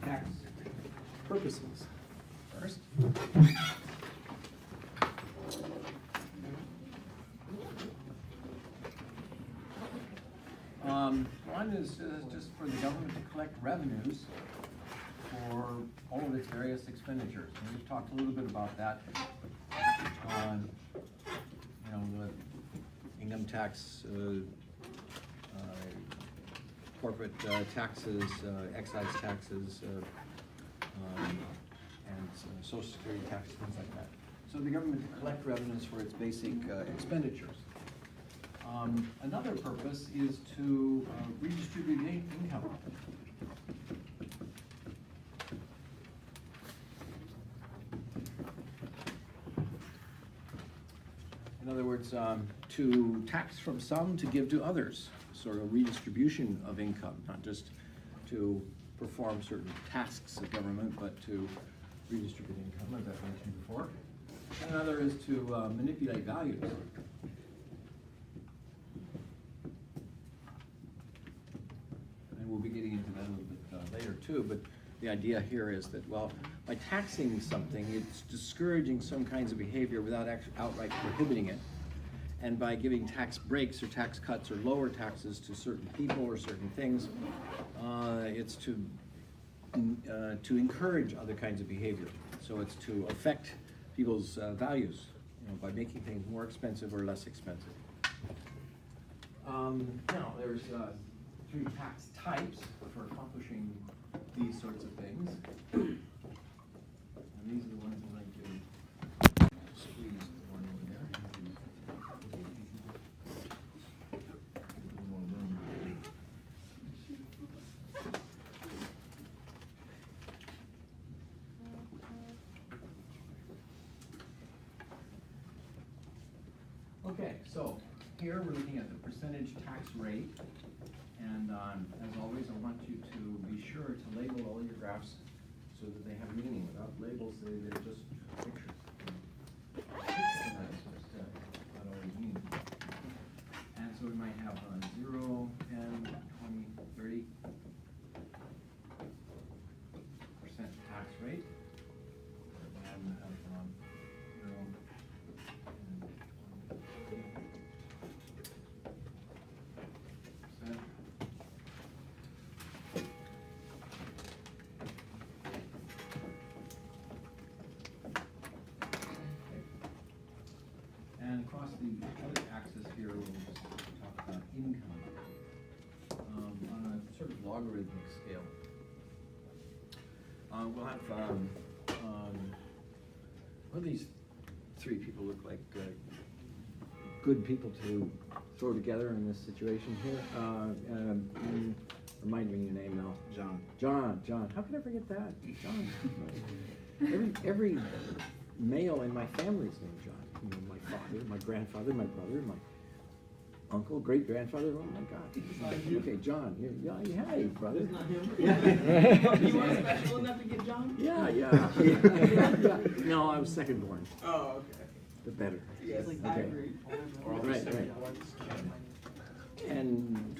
tax purposes. First, one is just for the government to collect revenues for all of its various expenditures. And we've talked a little bit about that. The income tax, corporate taxes, excise taxes, and social security tax, things like that. So the government to collect revenues for its basic expenditures. Another purpose is to redistribute income. In other words, to tax from some to give to others, sort of redistribution of income, not just to perform certain tasks of government, but to redistribute income, as I've mentioned before. And another is to manipulate values. And we'll be getting into that a little bit later too, but the idea here is that, well, by taxing something, it's discouraging some kinds of behavior without outright prohibiting it. And by giving tax breaks or tax cuts or lower taxes to certain people or certain things, it's to encourage other kinds of behavior. So it's to affect people's values, by making things more expensive or less expensive. Now, there's 3 tax types for accomplishing these sorts of things. And these are the ones I'm going to squeeze one over there. Okay, so here we're looking at the percentage tax rate. And as always, I want you to be sure to label all your graphs so that they have meaning. Without labels, they're just pictures. That's just not always mean. And so we might have 0, 10, 20, 30% tax rate. And have 0, 10, 20, 30%. And across the other axis here, we'll just talk about income on a sort of logarithmic scale. We'll have, what do these 3 people look like? Good people to throw together in this situation here. Remind me your name now. John. How could I forget that? John. Every male in my family's named John. My father, my grandfather, my brother, my uncle, great-grandfather. Oh my God. Okay, John. Yeah, hey, brother. It's not him. You weren't special enough to get John? Yeah. No, I was second born. Oh, okay. The better. Yes, Okay. I agree. Right. And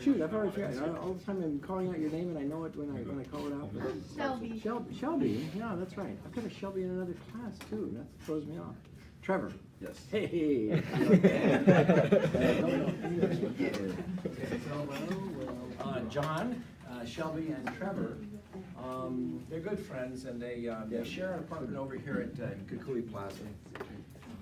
shoot, I've already forgotten. All the time I'm calling out your name, and I know it when I call it out. Shelby. Shelby. Yeah, that's right. I've got a Shelby in another class too. That throws me off. Trevor. Yes. Hey. John, Shelby, and Trevor. They're good friends, and they share an apartment over here at Kukui Plaza.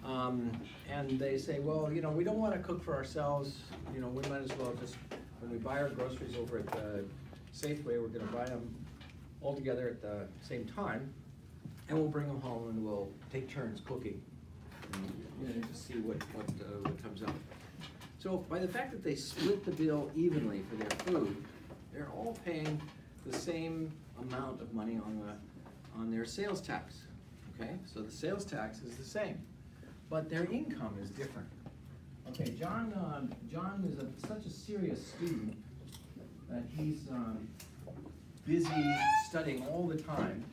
And they say, well, we don't want to cook for ourselves. We might as well just, when we buy our groceries over at Safeway, we're going to buy them all together at the same time, and we'll bring them home and we'll take turns cooking, to see what comes up. So by the fact that they split the bill evenly for their food, they're all paying the same amount of money on their sales tax. Okay, so the sales tax is the same, but their income is different. Okay, John is such a serious student that he's busy studying all the time,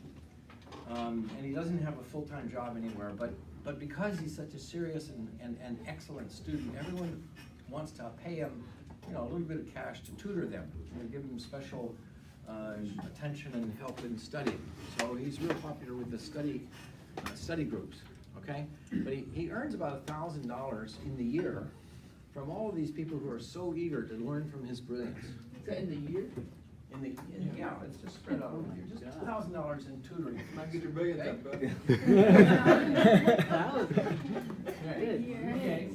and he doesn't have a full-time job anywhere, but because he's such a serious and excellent student, everyone wants to pay him, a little bit of cash to tutor them, give them special attention and help in studying. So he's real popular with the study groups, okay? But he earns about $1,000 in the year from all of these people who are so eager to learn from his brilliance. Is that in the year? Yeah, it's just spread out over the year, just $1,000 in tutoring. Might get your brilliance up, bud. Okay,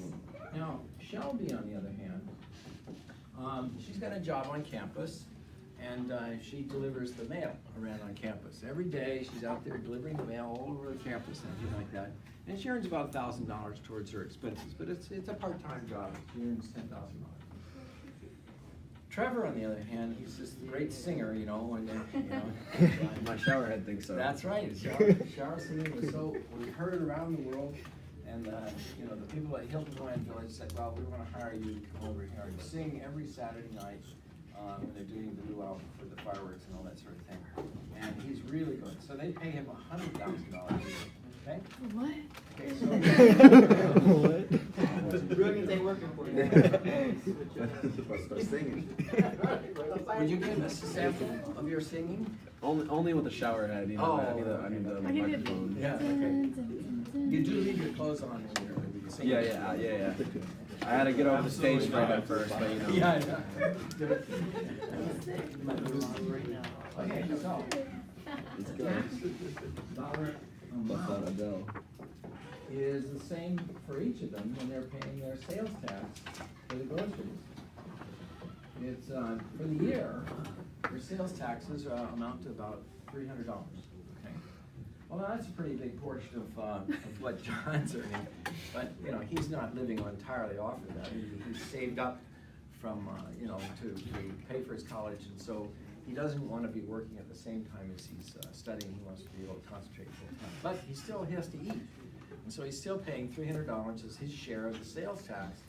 now Shelby, on the other hand, she's got a job on campus, and she delivers the mail around on campus. Every day, she's out there delivering the mail all over the campus and everything like that. And she earns about $1,000 towards her expenses, but it's a part-time job. She earns $10,000. Trevor, on the other hand, he's this great singer, you know, and My showerhead thinks so. that's right. Shower singing was so, we heard it around the world, and you know, the people at Hilton Hawaiian Village said, well, we want to hire you to come over here and sing every Saturday night when they're doing the luau for the fireworks and all that sort of thing. And he's really good. So they pay him $100,000 a year. Okay? What? Okay, so Brilliance ain't working for you. Start singing. would you give us a sample of your singing? Only with the showerhead, you know. Oh, I need the I need it. microphone. Yeah, okay. You do leave your clothes on when you're singing. Yeah. I had to get over the stage fright at first, but you know. Yeah. Okay, so. Let's go. Dollar Bust out amount Adele. is the same for each of them when they're paying their sales tax for the groceries. It's, for the year, their sales taxes amount to about $300, okay? Well, now that's a pretty big portion of what John's earning, but, you know, he's not living entirely off of that. He's saved up from, you know, to pay for his college, and so he doesn't want to be working at the same time as he's studying. He wants to be able to concentrate full time. But he still has to eat. And so he's still paying $300 as his share of the sales tax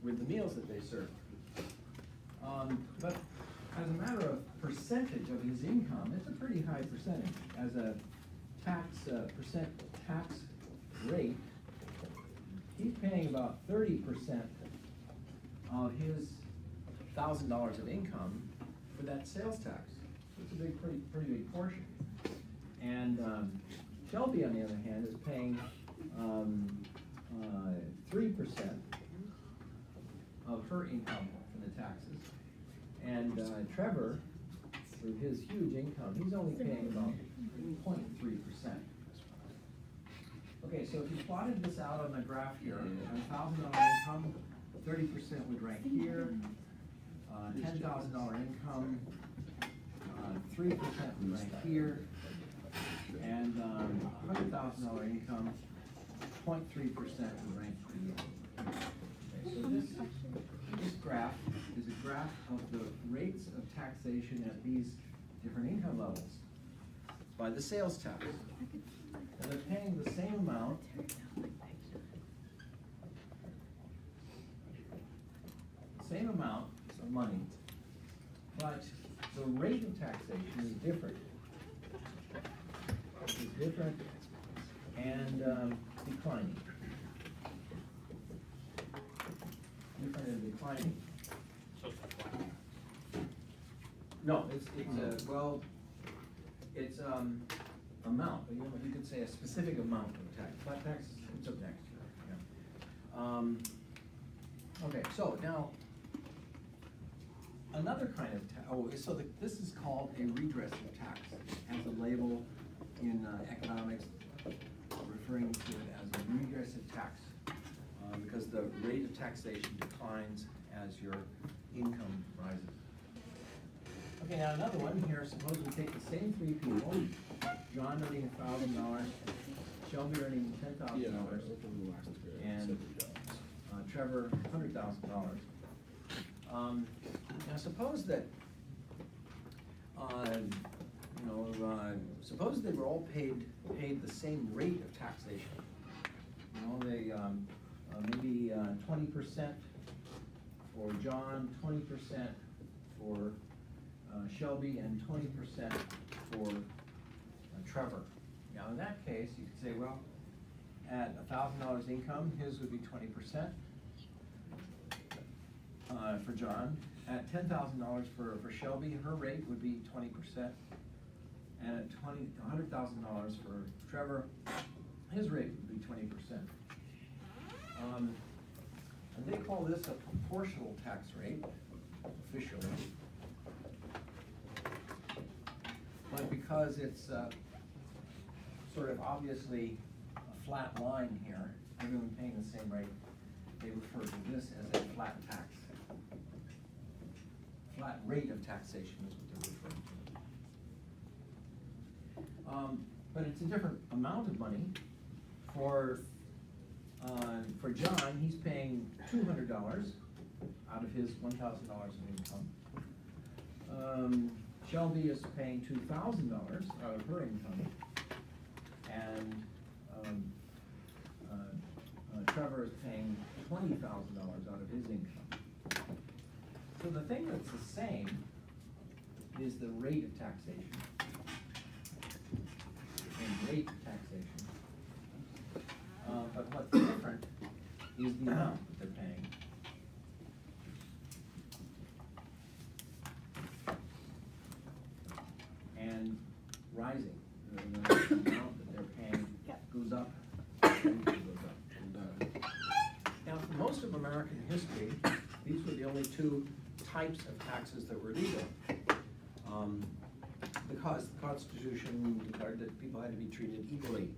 with the meals that they serve. But as a matter of percentage of his income, it's a pretty high percentage. As a percent tax rate, he's paying about 30% of his $1,000 of income for that sales tax. It's a pretty big portion. And Shelby, on the other hand, is paying 3% of her income for the taxes. And Trevor, with his huge income, he's only paying about 0.3%. Okay, so if you plotted this out on the graph here, $1,000 income, 30% would rank here. $10,000 income, 3% would rank here, and $100,000 income, 0.3% would rank here. Okay, so this graph is a graph of the rates of taxation at these different income levels by the sales tax. And they're paying the same amount of money, but the rate of taxation is different. And declining. Different and declining. No, it's amount, but you could say a specific amount of tax. Flat tax, it's a tax. Yeah. Okay, so now, another kind of this is called a regressive tax, as a label in economics, referring to it as a regressive tax, because the rate of taxation declines as your income rises. Okay, now another one here, suppose we take the same three people, John earning $1,000, Shelby earning $10,000, and Trevor $100,000. Now suppose that, suppose they were all paid the same rate of taxation. You know, they maybe 20% for John, 20% for Shelby, and 20% for Trevor. Now in that case, you could say, well, at $1,000 income, his would be 20% for John, at $10,000 for Shelby, her rate would be 20%. And at $100,000 for Trevor, his rate would be 20%. And they call this a proportional tax rate, officially. But because it's sort of obviously a flat line here, everyone paying the same rate, they refer to this as a flat tax. Flat rate of taxation is what they're referring to. But it's a different amount of money. For John, he's paying $200 out of his $1,000 of income. Shelby is paying $2,000 out of her income. And Trevor is paying $20,000 out of his income. So the thing that's the same is the rate of taxation. And rate of taxation. But what's different is the amount that they're paying. And rising. The amount that they're paying goes up. Now, for most of American history, these were the only two types of taxes that were legal. Because the Constitution declared that people had to be treated equally.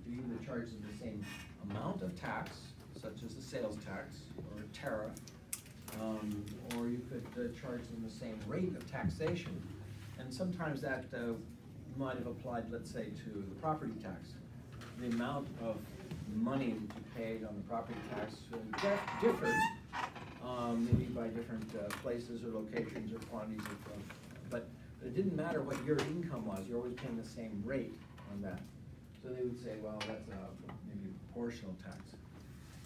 You either charge them the same amount of tax, such as the sales tax or a tariff, or you could charge them the same rate of taxation. And sometimes that might have applied, let's say, to the property tax. The amount of money that you paid on the property tax differed, maybe by different places or locations or quantities but it didn't matter what your income was, you're always paying the same rate on that. So they would say, well, that's maybe a proportional tax.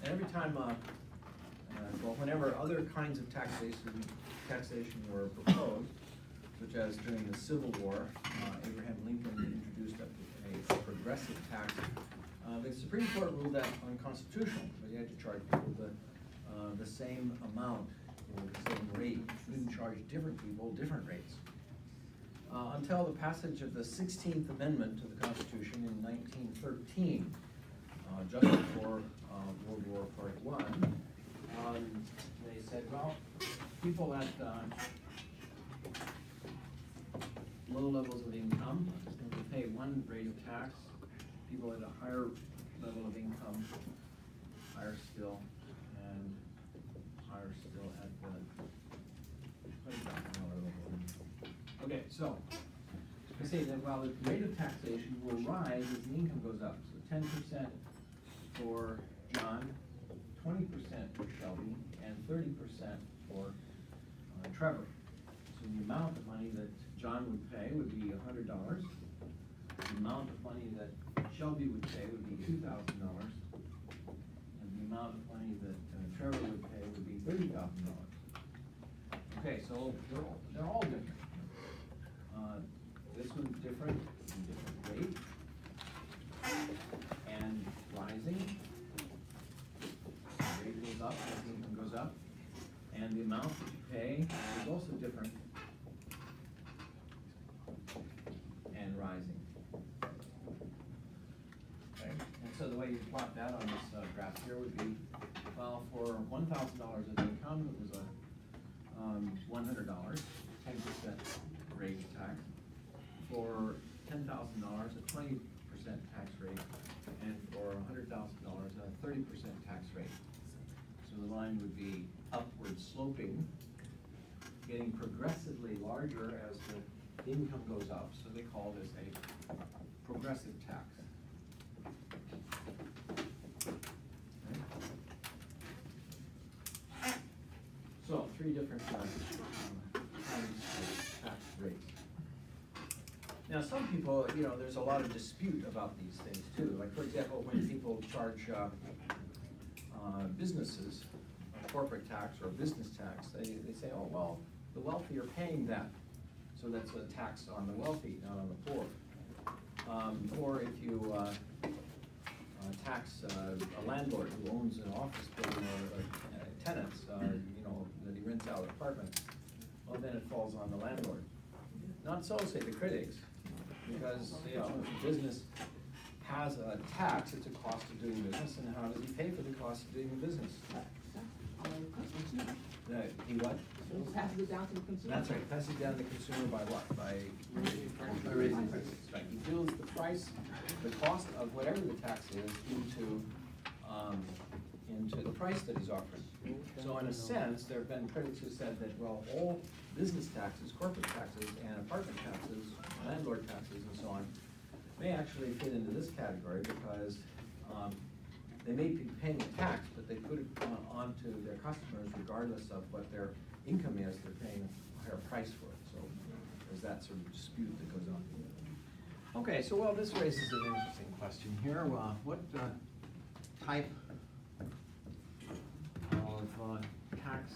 And every time, whenever other kinds of taxation were proposed, such as during the Civil War, Abraham Lincoln introduced a progressive tax. The Supreme Court ruled that unconstitutional, because you had to charge people the same amount or the same rate. You didn't charge different people different rates. Until the passage of the 16th Amendment to the Constitution in 1913, just before World War Part I. They said, well, people at low levels of income will pay one rate of tax. People at a higher level of income, higher still, and higher still at the $20,000 level. Okay, so I say that while the rate of taxation will rise as the income goes up, so 10% for John, 20% for Shelby, and 30% for Trevor. So the amount of money that John would pay would be $100. The amount of money that Shelby would pay would be $2,000. And the amount of money that Trevor would pay would be $30,000. Okay, so they're all different. This one's different, different rate, and rising. The rate goes up as the income goes up, and the amount that you pay is also different and rising. Okay, and so the way you plot that on this graph here would be, well, for $1,000 of income, it was a $100, 10% rate tax. For $10,000, a 20% tax rate, and for $100,000, a 30% tax rate. So the line would be upward sloping, getting progressively larger as the income goes up, so they call this a progressive tax. Okay. So, three different kinds of tax rates. Now, some people, there's a lot of dispute about these things too. Like, for example, when people charge businesses a corporate tax or a business tax, they say, oh, well, the wealthy are paying that. So that's a tax on the wealthy, not on the poor. Or if you tax a landlord who owns an office building or tenants, that he rents out apartments, well, then it falls on the landlord. Not so, say, the critics, because, you know, if a business has a tax, it's a cost of doing business, and how does he pay for the cost of doing the business? He what? So it passes it down to the consumer. That's right, passes it down to the consumer by what? By raising prices. Right, he builds the price, the cost of whatever the tax is into the price that he's offering. So in a sense, there have been critics who said that, well, all business taxes, corporate taxes, and apartment taxes, landlord taxes, and so on, may actually fit into this category because they may be paying a tax, but they put it on to their customers regardless of what their income is, they're paying a higher price for it. So there's that sort of dispute that goes on. Okay, so well, this raises an interesting question here. What type of tax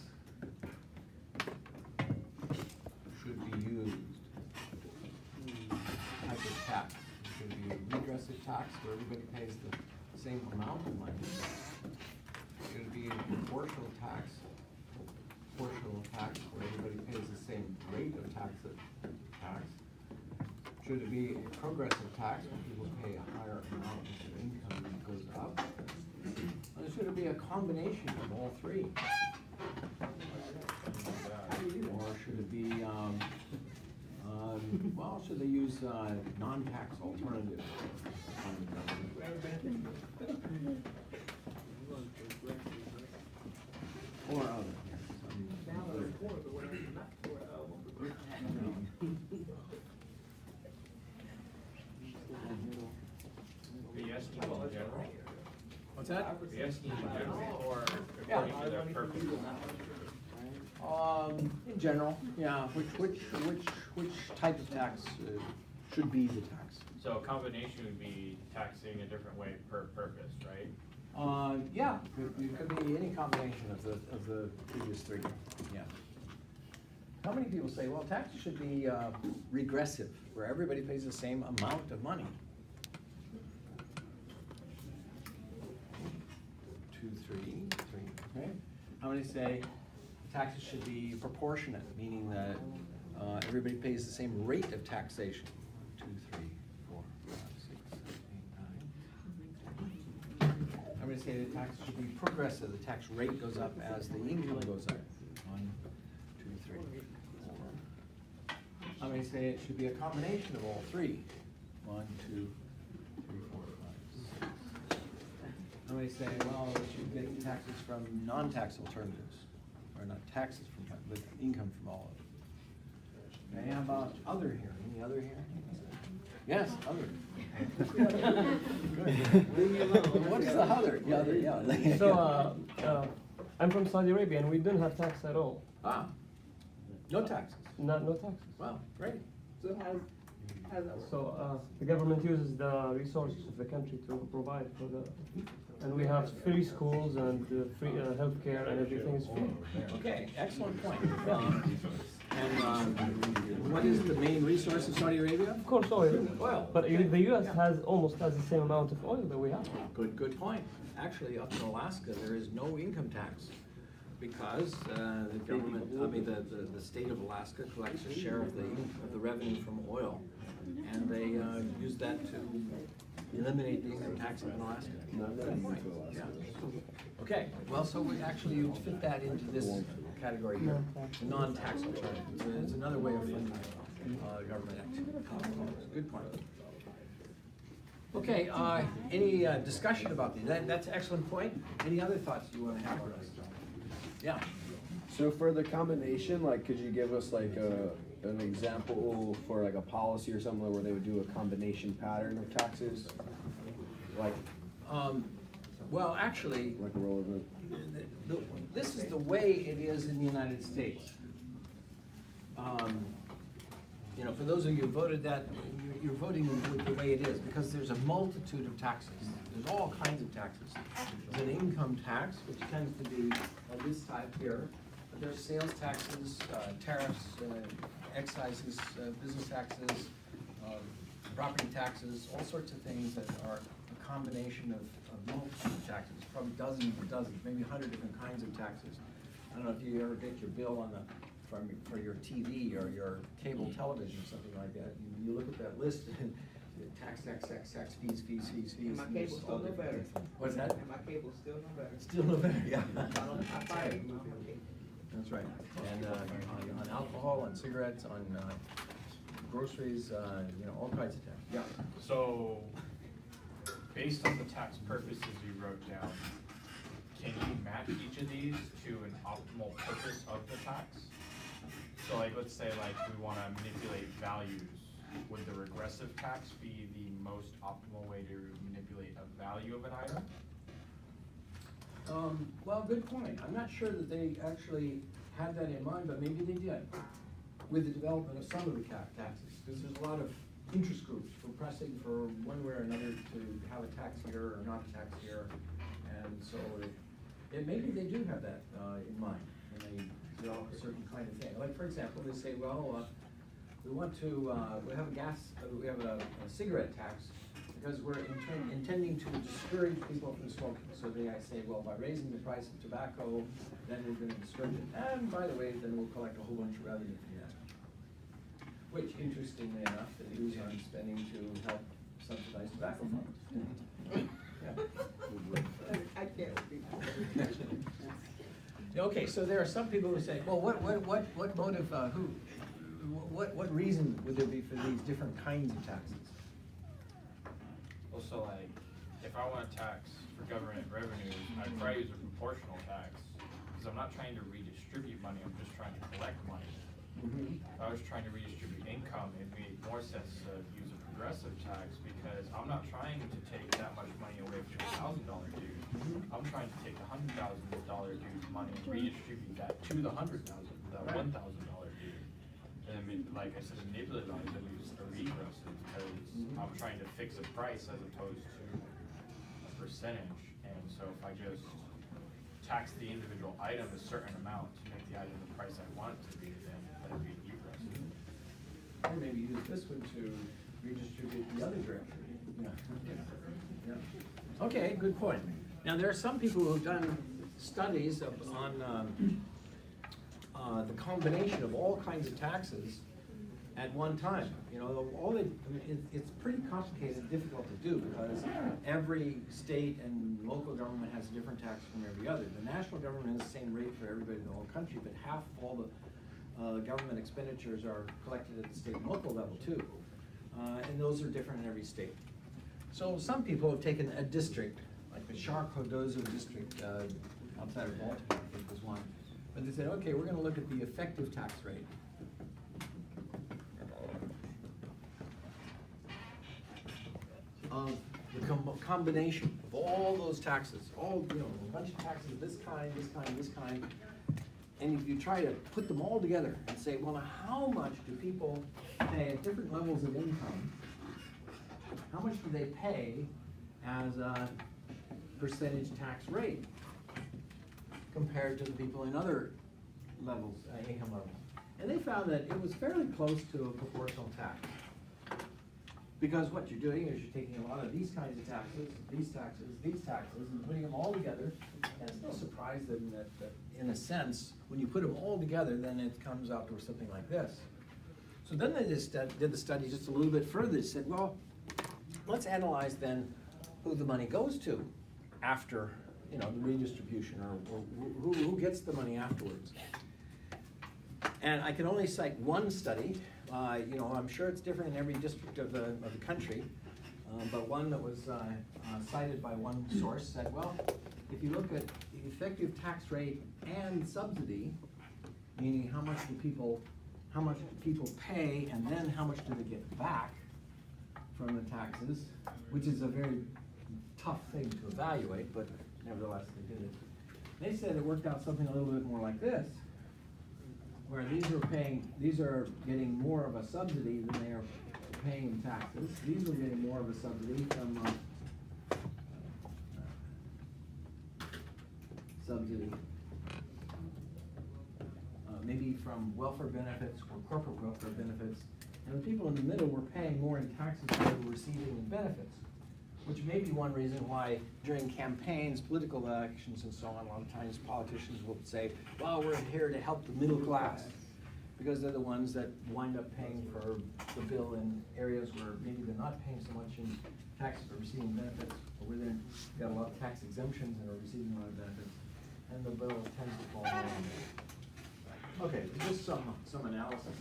should be used? Type of tax. Should it be a regressive tax where everybody pays the same amount of money? Should it be a proportional tax where everybody pays the same rate of tax? Should it be a progressive tax where people pay a higher amount as their income goes up? Or should it be a combination of all three? Or should it be, well, should they use non-tax alternatives? Or other. Are you asking in general? What's that? Are you asking in general or Yeah. according to their purpose? In general, yeah, which type of tax should be the tax? So a combination would be taxing a different way per purpose, right? Yeah, it could be any combination of the previous three, yeah. How many people say, well, taxes should be regressive, where everybody pays the same amount of money? 2, 3, okay. How many say taxes should be proportionate, meaning that everybody pays the same rate of taxation? 2, 3, 4, 5, 6, 7, 8, 9. How many say the tax should be progressive, the tax rate goes up as the income goes up? 1, 2, 3, 4. How many say it should be a combination of all three? 1, 2, 3, 4, 5, 6. How many say, well, we should get taxes from non-tax alternatives, or not taxes from, but income from all of it? Okay, how about other here? Any other here? Yes, other. What is the other? The other, yeah. So, I'm from Saudi Arabia and we didn't have tax at all. Ah, no taxes. No taxes. Wow, great. So how's that work? So, the government uses the resources of the country to provide for the, and we have free schools and free healthcare and everything is free. Okay, excellent point. And what is the main resource of Saudi Arabia? Of course, oil. Oil. But the US has almost has the same amount of oil that we have. Good point. Actually, up in Alaska, there is no income tax because the government, the state of Alaska collects a share of the revenue from oil. And they use that to eliminate the income tax in Alaska. Yeah. Okay, well, so we actually you fit that into this category here, the non-tax alternatives. It's another way of funding government activity. Good point. Okay, any discussion about these? That's an excellent point. Any other thoughts you want to have for us? Yeah. So for the combination, like, could you give us like an example for like a policy or something where they would do a combination pattern of taxes? Like, Well, actually, like a roll of it? this is the way it is in the United States. You know, for those of you who voted that, you're voting with the way it is, because there's a multitude of taxes. There's all kinds of taxes. There's an income tax, which tends to be of this type here. But there's sales taxes, tariffs, excises, business taxes, property taxes, all sorts of things that are a combination of multiple taxes, probably dozens and dozens, maybe 100 different kinds of taxes. I don't know if you ever get your bill on the for your TV or your cable television, something like that, you look at that list and tax, fees. And my cable's still no better. What's that? And my cable's still no better. Still no better, yeah. I fired it, my cable. That's right. And on alcohol, on cigarettes, on groceries, all kinds of things. Yeah. So, based on the tax purposes you wrote down, can you match each of these to an optimal purpose of the tax? So like, let's say like we wanna manipulate values, would the regressive tax be the most optimal way to manipulate a value of an item? Well, good point. I'm not sure that they actually had that in mind, but maybe they did with the development of some of the taxes. Because there's a lot of interest groups for pressing for one way or another to have a tax here or not a tax here. And so maybe they do have that in mind when they develop a certain kind of thing. Like, for example, they say, well, we want to, we have a cigarette tax because we're intending to discourage people from smoking. So I say, well, by raising the price of tobacco, then we're gonna discourage it. And by the way, then we'll collect a whole bunch of revenue from that. Which, interestingly enough, they use on spending to help subsidize tobacco farms. Yeah. I can't repeat. Okay, so there are some people who say, well, what motive, what reason would there be for these different kinds of taxes? Well, so like, if I want to tax for government revenues, I'd probably use a proportional tax, because I'm not trying to redistribute money, I'm just trying to collect money. If I was trying to redistribute income, it'd make more sense to use a progressive tax, because I'm not trying to take that much money away from $1,000 dude. I'm trying to take the $100,000 dude's money and redistribute that to the $100,000, that $1,000 dude. And I mean, like I said, manipulate values, I use a regressive, because I'm trying to fix a price as opposed to a percentage. And so if I just tax the individual item a certain amount to make the item the price I want it to be, then that'd be regressive. Or maybe use this one to redistribute the other direction. Yeah. Okay, good point. Now, there are some people who have done studies on the combination of all kinds of taxes at one time. It's pretty complicated and difficult to do because every state and local government has a different tax from every other. The national government has the same rate for everybody in the whole country, but half of all the government expenditures are collected at the state and local level too. And those are different in every state. So some people have taken a district, like the Shar-Cardozo district outside of Baltimore, I think was one. But they said, okay, we're gonna look at the effective tax rate. Of the combination of all those taxes, a bunch of taxes, this kind. And if you try to put them all together and say, well, now how much do people pay at different levels of income? How much do they pay as a percentage tax rate compared to the people in other levels, income levels? And they found that it was fairly close to a proportional tax. Because what you're doing is you're taking a lot of these kinds of taxes, and putting them all together. And it's no surprise that in a sense, when you put them all together, then it comes out to something like this. So then they just did the study just a little bit further. They said, well, let's analyze then who the money goes to after, the redistribution, or who gets the money afterwards. And I can only cite one study. I'm sure it's different in every district of the country, but one that was cited by one source said, well, if you look at the effective tax rate and subsidy, meaning how much do people pay and then how much do they get back from the taxes, which is a very tough thing to evaluate, but nevertheless they did it. They said it worked out something a little bit more like this, where these are getting more of a subsidy than they are paying in taxes. These are getting more of a subsidy from maybe from welfare benefits or corporate welfare benefits. And the people in the middle were paying more in taxes than they were receiving in benefits, which may be one reason why during campaigns, political elections and so on, a lot of times politicians will say, well, we're here to help the middle class. because they're the ones that wind up paying for the bill in areas where maybe they're not paying so much in taxes but receiving benefits, or where they've got a lot of tax exemptions and are receiving a lot of benefits, and the bill tends to fall down. Okay, just some analysis of it.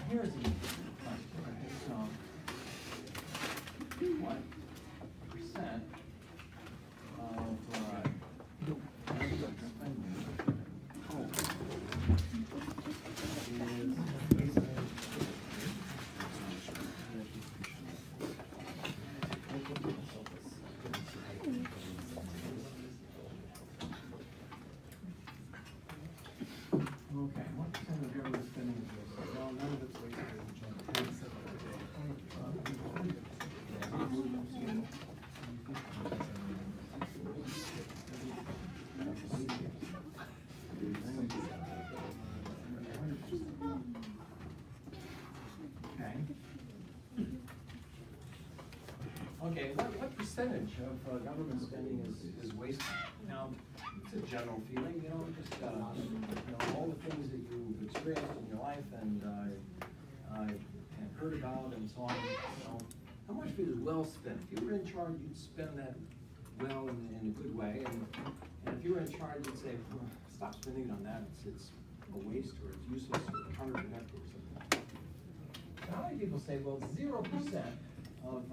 Here's the question, what percent of okay, what percent of government spending is wasted? Well, none of it's wasted. Okay, what percentage of government spending is wasted? Now, it's a general feeling, just, all the things that you've experienced in your life and heard about and so on, how much of it is well spent? If you were in charge, you'd spend that well in a good way, and if you were in charge, you'd say, well, stop spending it on that, it's a waste, or it's useless, or counterproductive, or something. How many people say, well, 0% of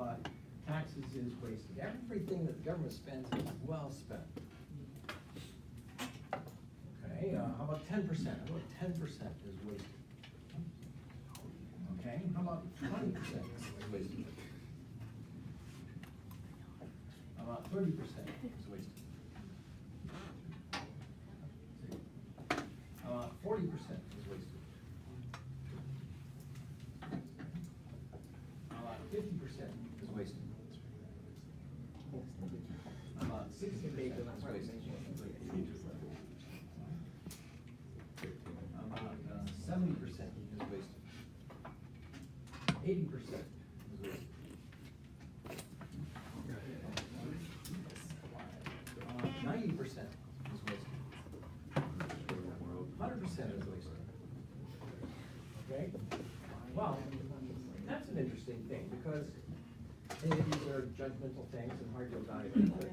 taxes is wasted? Everything that the government spends is well spent. Okay, how about 10%? How about 10% is wasted? Okay, how about 20% is wasted? How about 30% is wasted? How about 40% is wasted? How about 50% is wasted? How about 60% is wasted? About 70% is wasted. 80% is wasted. 90% is wasted. 100% is wasted. Okay? Well, that's an interesting thing because maybe these are judgmental things and hard to evaluate. But,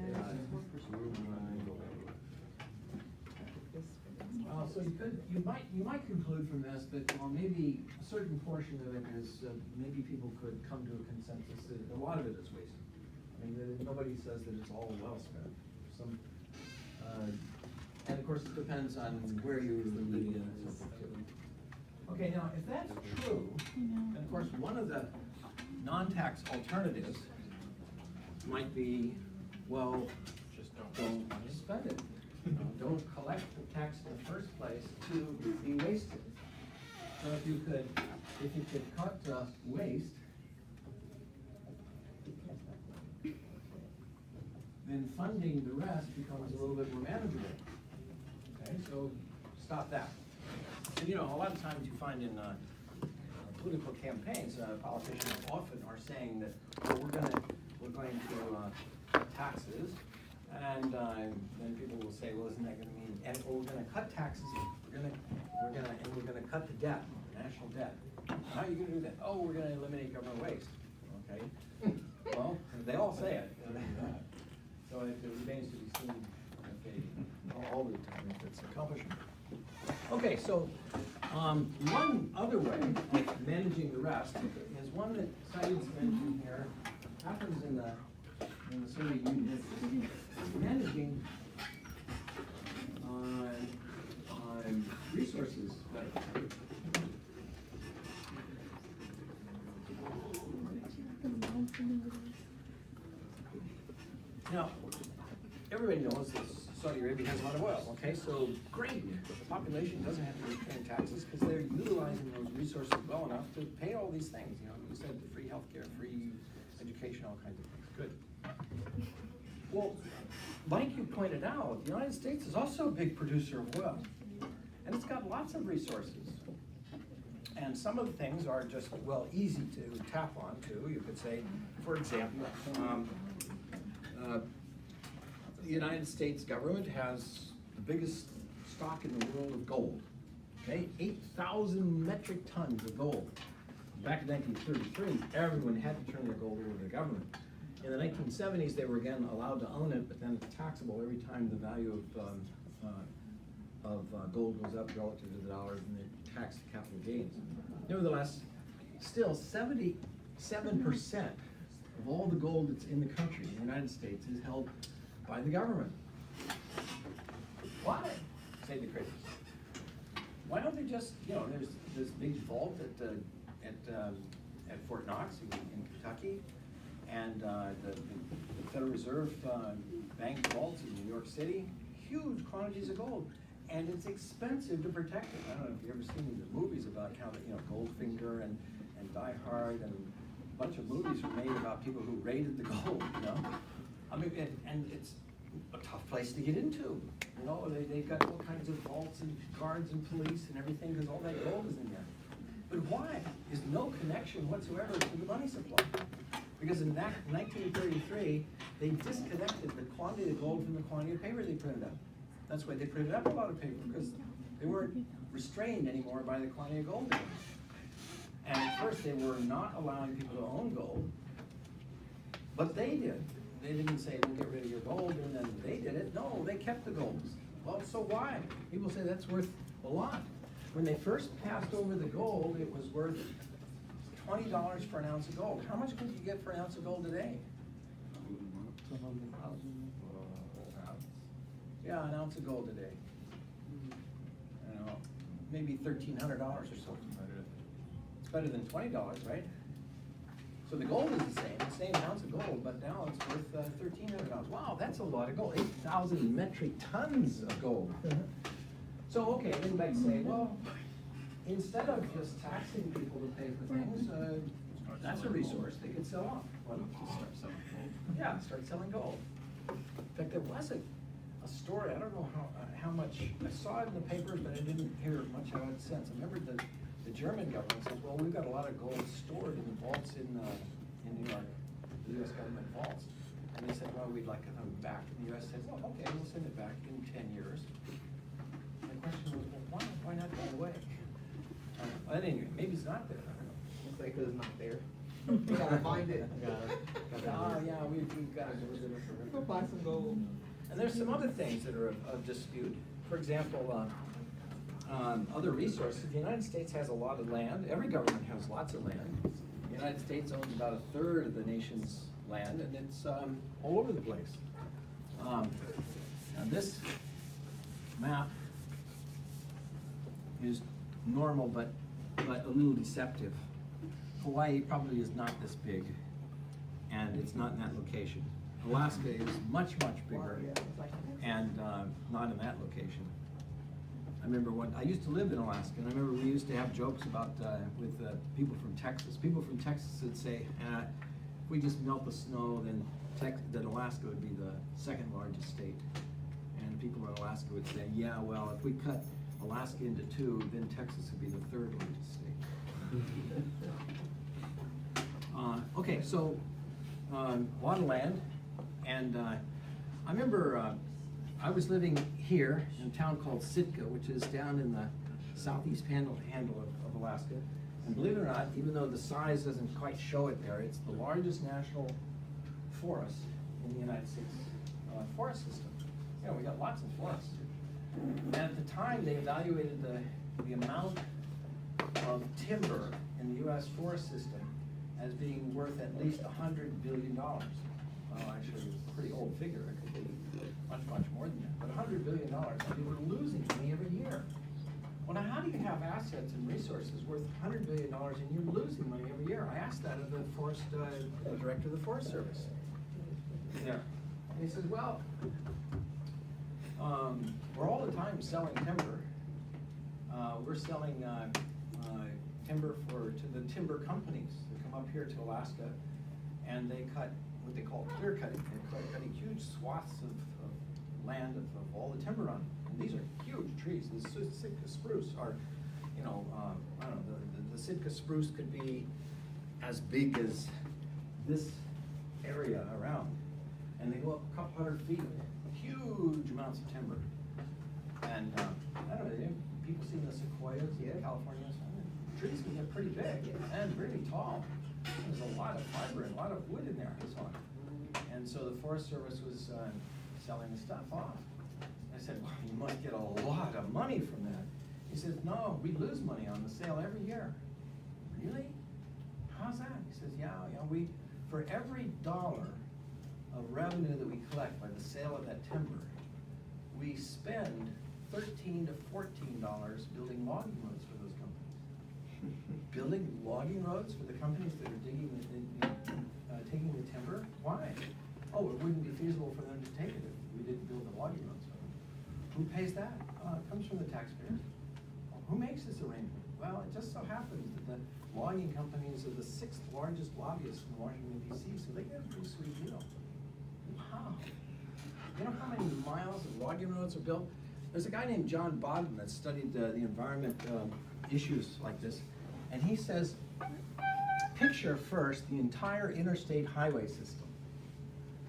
so you might conclude from this that, well, maybe a certain portion of it is, maybe people could come to a consensus that a lot of it is wasted. I mean, nobody says that it's all well spent. And of course, it depends on where you're living in and so forth too. Okay, now, if that's true, and of course, one of the non-tax alternatives might be, well, just don't spend it. Don't collect the tax in the first place to be wasted. So if you could cut waste, then funding the rest becomes a little bit more manageable. Okay, so stop that. And a lot of times you find in political campaigns, politicians often are saying that, well, we're going to cut taxes. And then people will say, well, isn't that going to mean? We're going to cut taxes. We're going to cut the debt, the national debt. How are you going to do that? Oh, we're going to eliminate government waste. Okay. Well, they all say it. So it remains to be seen. Okay, all the time if it's accomplished. Okay, so one other way of managing the rest is one that Saeed's mentioned here. Happens in the Soviet Union. Managing resources better. Now, everybody knows that Saudi Arabia has a lot of oil, okay? So great, the population doesn't have to be paying taxes because they're utilizing those resources well enough to pay all these things. You said free healthcare, free education, all kinds of things. Good. Well, like you pointed out, the United States is also a big producer of oil, and it's got lots of resources. And some of the things are just, well, easy to tap onto. You could say, for example, the United States government has the biggest stock in the world of gold. Okay, 8,000 metric tons of gold. Back in 1933, everyone had to turn their gold over to the government. In the 1970s, they were again allowed to own it, but then it's taxable every time the value of gold goes up relative to the dollar, and they tax the capital gains. Nevertheless, still 77% of all the gold that's in the country, in the United States, is held by the government. Why? Say the critics. Why don't they just, there's this big vault at Fort Knox in Kentucky, and the Federal Reserve Bank vaults in New York City, huge quantities of gold, and it's expensive to protect it. I don't know if you've ever seen the movies about how, Goldfinger and Die Hard, and a bunch of movies were made about people who raided the gold, I mean, and it's a tough place to get into. They've got all kinds of vaults and guards and police and everything, because all that gold is in there. But why? There's no connection whatsoever to the money supply. Because in 1933, they disconnected the quantity of gold from the quantity of paper they printed up. That's why they printed up a lot of paper, because they weren't restrained anymore by the quantity of gold they had. And at first, they were not allowing people to own gold, but they did. They didn't say, we'll get rid of your gold, and then they did it. No, they kept the gold. Well, so why? People say that's worth a lot. When they first passed over the gold, it was worth $20 for an ounce of gold. How much could you get for an ounce of gold today? Yeah, an ounce of gold today. Maybe $1,300 or so. It's better than $20, right? So the gold is the same ounce of gold, but now it's worth $1,300. Wow, that's a lot of gold. 8,000 metric tons of gold. So, okay, then they say, well, instead of just taxing people to pay for things, that's a resource they could sell off. Why don't you start selling gold? Yeah, start selling gold. In fact, there was a story, I don't know how much, I saw it in the papers, but I didn't hear much of it since. I remember the German government says, well, we've got a lot of gold stored in the vaults in New York, the U.S. government vaults. And they said, well, we'd like it back. And the U.S. said, well, okay, we'll send it back in 10 years. And the question was, well, why not go away? But anyway, maybe it's not there. I don't know. Looks like it's not there. You gotta find it. Yeah, we've got to do it. Go buy some gold. And there's some other things that are of dispute. For example, other resources. The United States has a lot of land. Every government has lots of land. The United States owns about 1/3 of the nation's land, and it's all over the place. Now this map is normal, but a little deceptive. Hawaii probably is not this big, and it's not in that location. Alaska is much, much bigger, and not in that location. I remember I used to live in Alaska, and I remember we used to have jokes about with people from Texas. People from Texas would say, if we just melt the snow, then Alaska would be the second largest state. And people in Alaska would say, yeah, well, if we cut Alaska into two, then Texas would be the third largest state. Okay, so a lot of land, and I remember I was living here in a town called Sitka, which is down in the southeast handle of Alaska. And believe it or not, even though the size doesn't quite show it there, it's the largest national forest in the United States forest system. We got lots of forests. And at the time, they evaluated the amount of timber in the U.S. forest system as being worth at least $100 billion. Well, actually, it's a pretty old figure. It could be much, much more than that. But $100 billion, and we're losing money every year. Well, now how do you have assets and resources worth $100 billion and you're losing money every year? I asked that of the forest director of the Forest Service. Yeah. And he says, well, we're all the time selling timber. We're selling timber to the timber companies that come up here to Alaska, and they cut what they call clear cutting. They're cutting huge swaths of land of all the timber on it. And these are huge trees. The Sitka spruce are you know, I don't know, the Sitka spruce could be as big as this area around. And they go up a couple hundred feet, huge amounts of timber. And, I don't know, people seen the sequoias in California? Trees can get pretty big and really tall. There's a lot of fiber and a lot of wood in there, I saw. And so the Forest Service was selling the stuff off. I said, well, you must get a lot of money from that. He says, no, we lose money on the sale every year. Really? How's that? He says, yeah, for every dollar of revenue that we collect by the sale of that timber, we spend $13 to $14 building logging roads for those companies. Building logging roads for the companies that are digging, taking the timber? Why? Oh, it wouldn't be feasible for them to take it if we didn't build the logging roads for them. Who pays that? It comes from the taxpayers. Who makes this arrangement? Well, it just so happens that the logging companies are the 6th largest lobbyists in Washington DC, so they get a pretty sweet deal. Wow. You know how many miles of logging roads are built? There's a guy named John Bogdan that studied the environment issues like this, and he says, picture first the entire interstate highway system.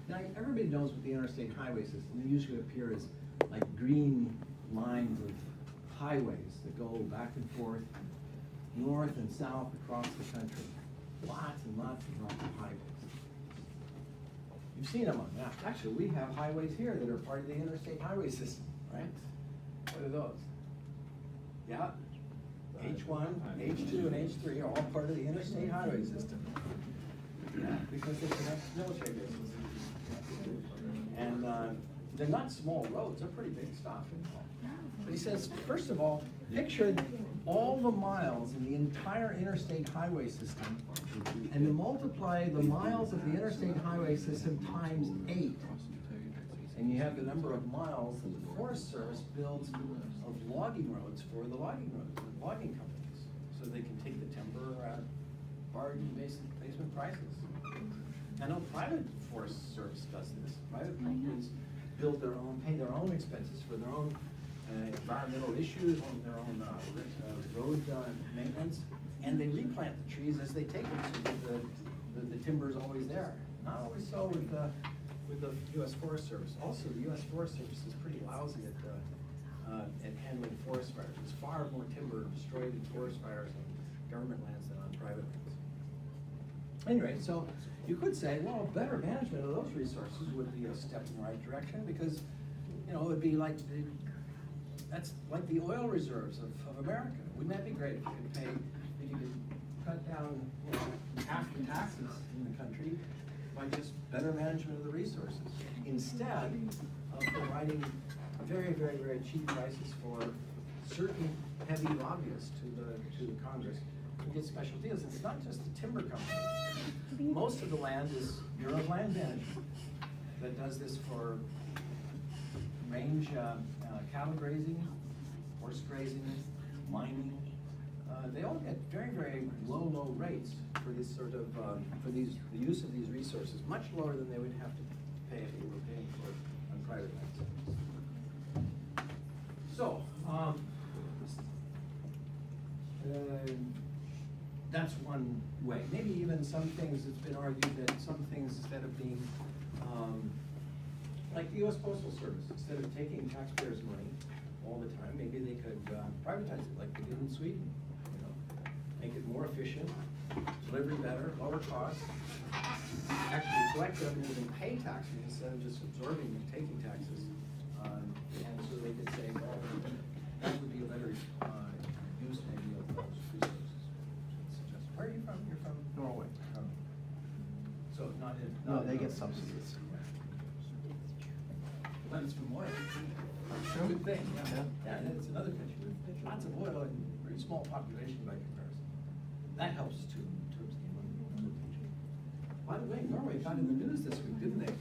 Now, everybody knows what the interstate highway system, they usually appear as like green lines of highways that go back and forth, north and south across the country. Lots and lots and lots of highways. You've seen them on maps. Actually, we have highways here that are part of the interstate highway system, right? What are those? Yeah, H1, H2, and H3 are all part of the interstate highway system. Yeah, because they connect military bases. And they're not small roads, they're pretty big stuff. But he says, first of all, picture all the miles in the entire interstate highway system, and then multiply the miles of the interstate highway system times 8. And you have the number of miles that the Forest Service builds of logging roads for the logging companies, so they can take the timber at bargain basement prices. I know private Forest Service does this. Private companies build their own, pay their own expenses for their own environmental issues, their own road maintenance, and they replant the trees as they take them, so that the timber is always there. Not always so with the U.S. Forest Service. Also, the U.S. Forest Service is pretty lousy at handling forest fires. There's far more timber destroyed in forest fires on government lands than on private lands. Anyway, so you could say, well, better management of those resources would be a step in the right direction, because, you know, it would be like that's like the oil reserves of America. Wouldn't that be great if you could cut down, you know, half the taxes in the country by just better management of the resources, instead of providing very, very, very cheap prices for certain heavy lobbyists to the Congress who get special deals. It's not just the timber company. Most of the land is Bureau of Land Management that does this for range cattle grazing, horse grazing, mining. They all get very, very low rates for this sort of the use of these resources, much lower than they would have to pay if they were paying for it on private lands. So, that's one way. Maybe even some things, it's been argued that some things, instead of being like the U.S. Postal Service, instead of taking taxpayers' money all the time, maybe they could privatize it like they did in Sweden. You know, make it more efficient, delivery better, lower costs, actually collect revenues and pay taxes instead of just absorbing and taking taxes. And so they could say, well, that would be a better use maybe of those resources. Where are you from? You're from Norway. So not in. No, they get subsidies. But it's from oil. Good thing, yeah. Yeah, and it's another country with lots of oil and very small population by comparison. That helps too in terms of the amount of attention. By the way, Norway got in the news this week, didn't they?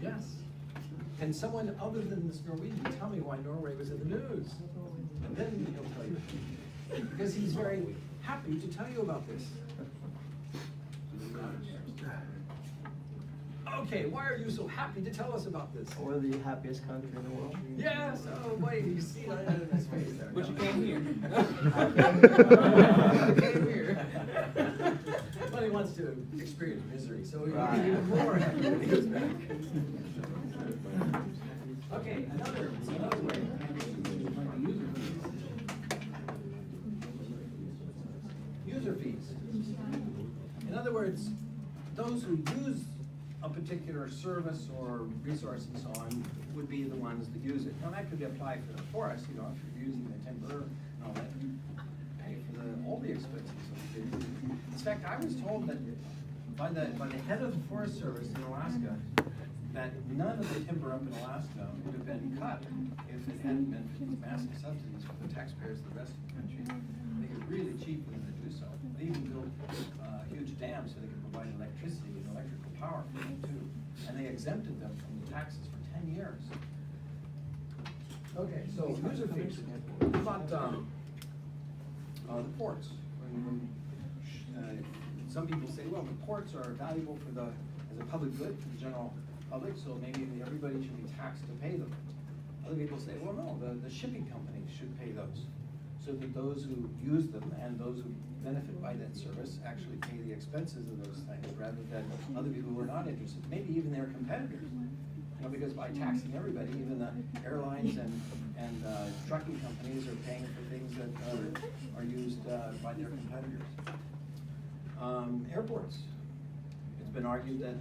Yes. Can someone other than this Norwegian tell me why Norway was in the news? And then he'll tell you. Because he's very happy to tell you about this. Okay, why are you so happy to tell us about this? We're the happiest country in the world. Yes, oh boy, you see that in his face there. But you came here. Came here. But he wants to experience misery, so he'll Right. be even more happy when he goes back. Okay, another way. User fees. In other words, those who use a particular service or resource and so on would be the ones that use it. Now, that could be applied for the forest, you know, if you're using the timber and all that, you pay for all the expenses. In fact, I was told that by the head of the Forest Service in Alaska, that none of the timber up in Alaska would have been cut if it hadn't been for these massive subsidies for the taxpayers of the rest of the country. They get really cheap when they do so. They even built huge dams so they could provide electricity and electrical power for them too. And they exempted them from the taxes for 10 years. Okay, so user fees. What about the ports? Some people say, well, the ports are valuable for as a public good for the general public, so maybe everybody should be taxed to pay them. Other people say, well, no, the shipping companies should pay those, so that those who use them and those who benefit by that service actually pay the expenses of those things, rather than other people who are not interested, maybe even their competitors. You know, because by taxing everybody, even the airlines and trucking companies are paying for things that are used by their competitors. Airports. It's been argued that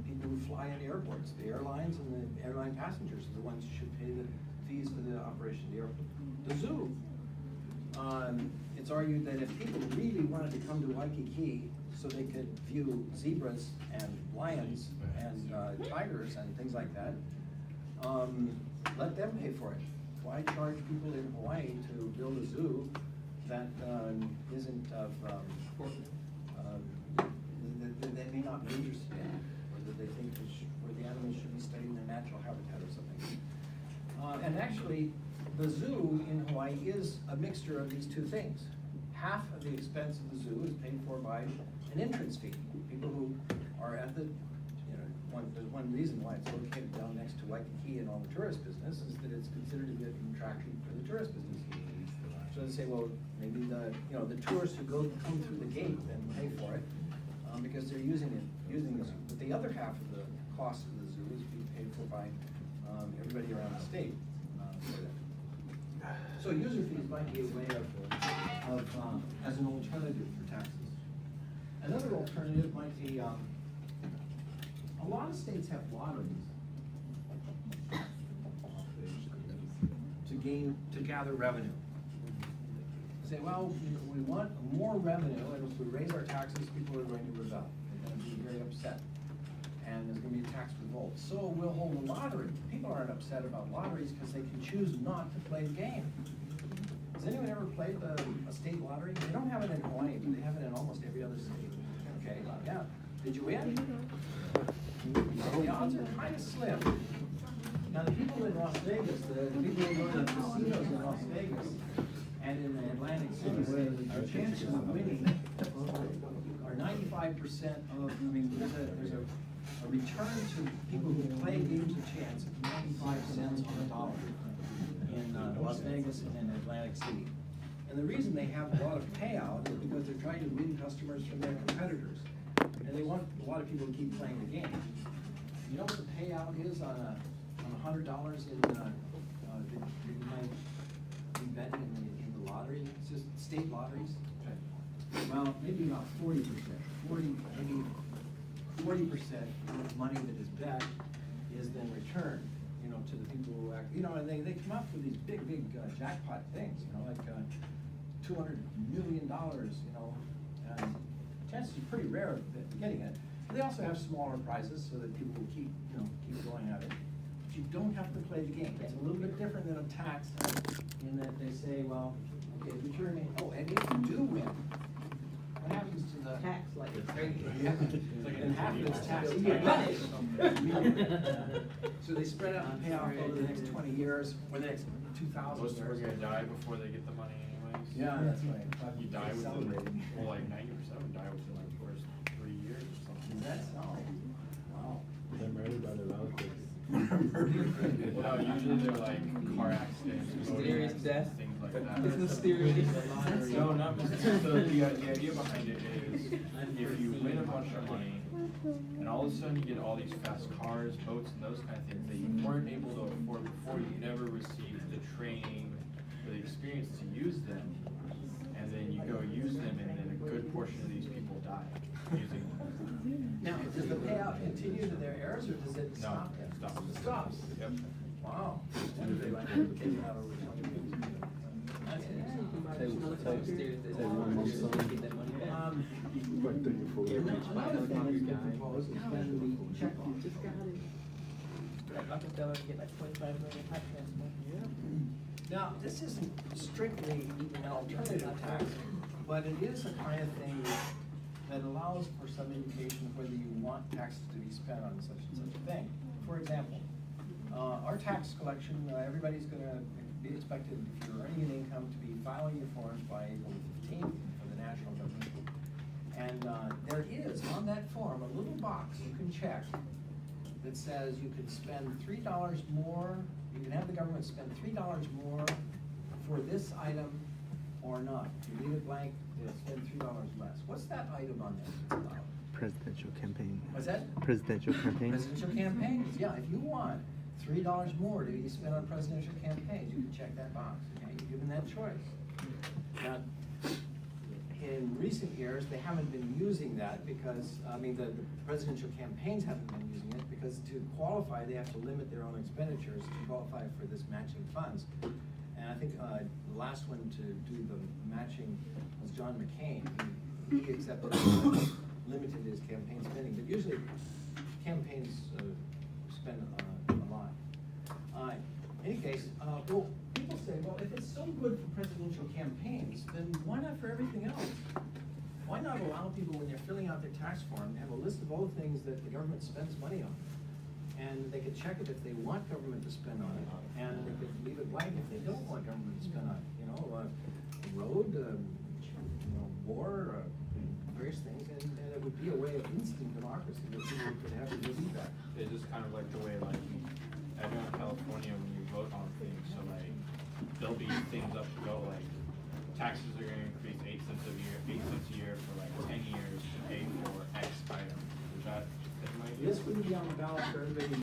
people who fly in airports, the airlines and the airline passengers are the ones who should pay the fees for the operation of the airport. The zoo. It's argued that if people really wanted to come to Waikiki so they could view zebras and lions and tigers and things like that, let them pay for it. Why charge people in Hawaii to build a zoo that isn't of that they may not be interested in, or that they think where the animals should be studied in their natural habitat or something. And actually, the zoo in Hawaii is a mixture of these two things. Half of the expense of the zoo is paid for by an entrance fee. People who are at the, there's one reason why it's located down next to Waikiki and all the tourist business is that it's considered to be an attraction for the tourist business. So they say, well, maybe the tourists who come through the gate and pay for it because they're using the zoo. But the other half of the cost of the zoo is being paid for by everybody around the state. For that. So user fees might be a way of as an alternative for taxes. Another alternative might be a lot of states have lotteries to gather revenue. Say, well, we want more revenue, and if we raise our taxes, people are going to rebel. They're going to be very upset, and there's going to be a tax revolt. So we'll hold a lottery. People aren't upset about lotteries because they can choose not to play the game. Has anyone ever played a state lottery? They don't have it in Hawaii, but they have it in almost every other state. Okay, yeah. Did you win? The odds are kind of slim. Now, the people in Las Vegas, the people who run the casinos in Las Vegas and in the Atlantic City say that your chances of winning are 95% of, there's a return to people who play games of chance of 95 cents on the dollar in Las Vegas and in Atlantic City. And the reason they have a lot of payout is because they're trying to win customers from their competitors. And they want a lot of people to keep playing the game. You know what the payout is on $100 in betting in the lottery? It's just state lotteries. Well, maybe about 40%. Maybe 40% of the money that is bet is then returned, to the people who act, and they come up with these big jackpot things, like $200 million, and chances are pretty rare of getting it. But they also have smaller prizes so that people will keep going at it. But you don't have to play the game. It's a little bit different than a tax in that they say, well, okay, and if you do win, what happens to the Tax like a crazy. Yeah, and half of it's tax. You get punished. So they spread out the payoff over the next 20 years, or the next 2,000 Most years. are gonna die before they get the money anyways. Yeah, that's right. You die within, Celebrating. well, like 90% would die within like the first 3 years or something. That's all. Wow. Well, usually they're like car accidents, Mysterious motor death. accidents, things like that. It's mysterious. No, not mysterious. So the idea behind it is, if you win a bunch of money, and all of a sudden you get all these fast cars, boats, and those kind of things that you weren't able to afford before, you never received the training or the experience to use them, and then you go use them, and then a good portion of these people die using them. Now, does the payout continue to their heirs, or does it No, stop? it stops. It stops? Yep. Wow. Wonder they might have taken out over 20 years. That's interesting. Say one lump sum. Another thing that's been proposed is when we check off. Like Rockefeller get like 25 million tax transfer. Now, this isn't strictly an alternative tax, but it is a kind of thing that allows for some indication of whether you want taxes to be spent on such and such a thing. For example, our tax collection, everybody's gonna be expected, if you're earning an income, to be filing your forms by April 15th for the national government. And there is, on that form, a little box you can check that says you can spend $3 more, you can have the government spend $3 more for this item or not. If you leave it blank, they'll spend $3 less. What's that item on there that's allowed? Presidential campaign. What's that? Presidential campaign. Presidential campaigns, yeah, if you want $3 more to be spent on presidential campaigns, you can check that box, okay, you're given that choice. Now, in recent years, they haven't been using that because, the presidential campaigns haven't been using it because to qualify, they have to limit their own expenditures to qualify for this matching funds. And I think, the last one to do the matching was John McCain. He accepted, limited his campaign spending, but usually campaigns, spend a lot. In any case, well, people say, well, if it's so good for presidential campaigns, then why not for everything else? Why not allow people, when they're filling out their tax form, to have a list of all the things that the government spends money on? And they could check it if they want government to spend on it, and they could leave it blank if they don't want government to spend on it. Road, war, various things, and it would be a way of instant democracy that people could have their feedback. It's just kind of like the way like everyone in California when you vote on things, so like there'll be things up to go like taxes are gonna increase 8 cents a year for like 10 years to pay for X item. Is that might This wouldn't be on the ballot for everybody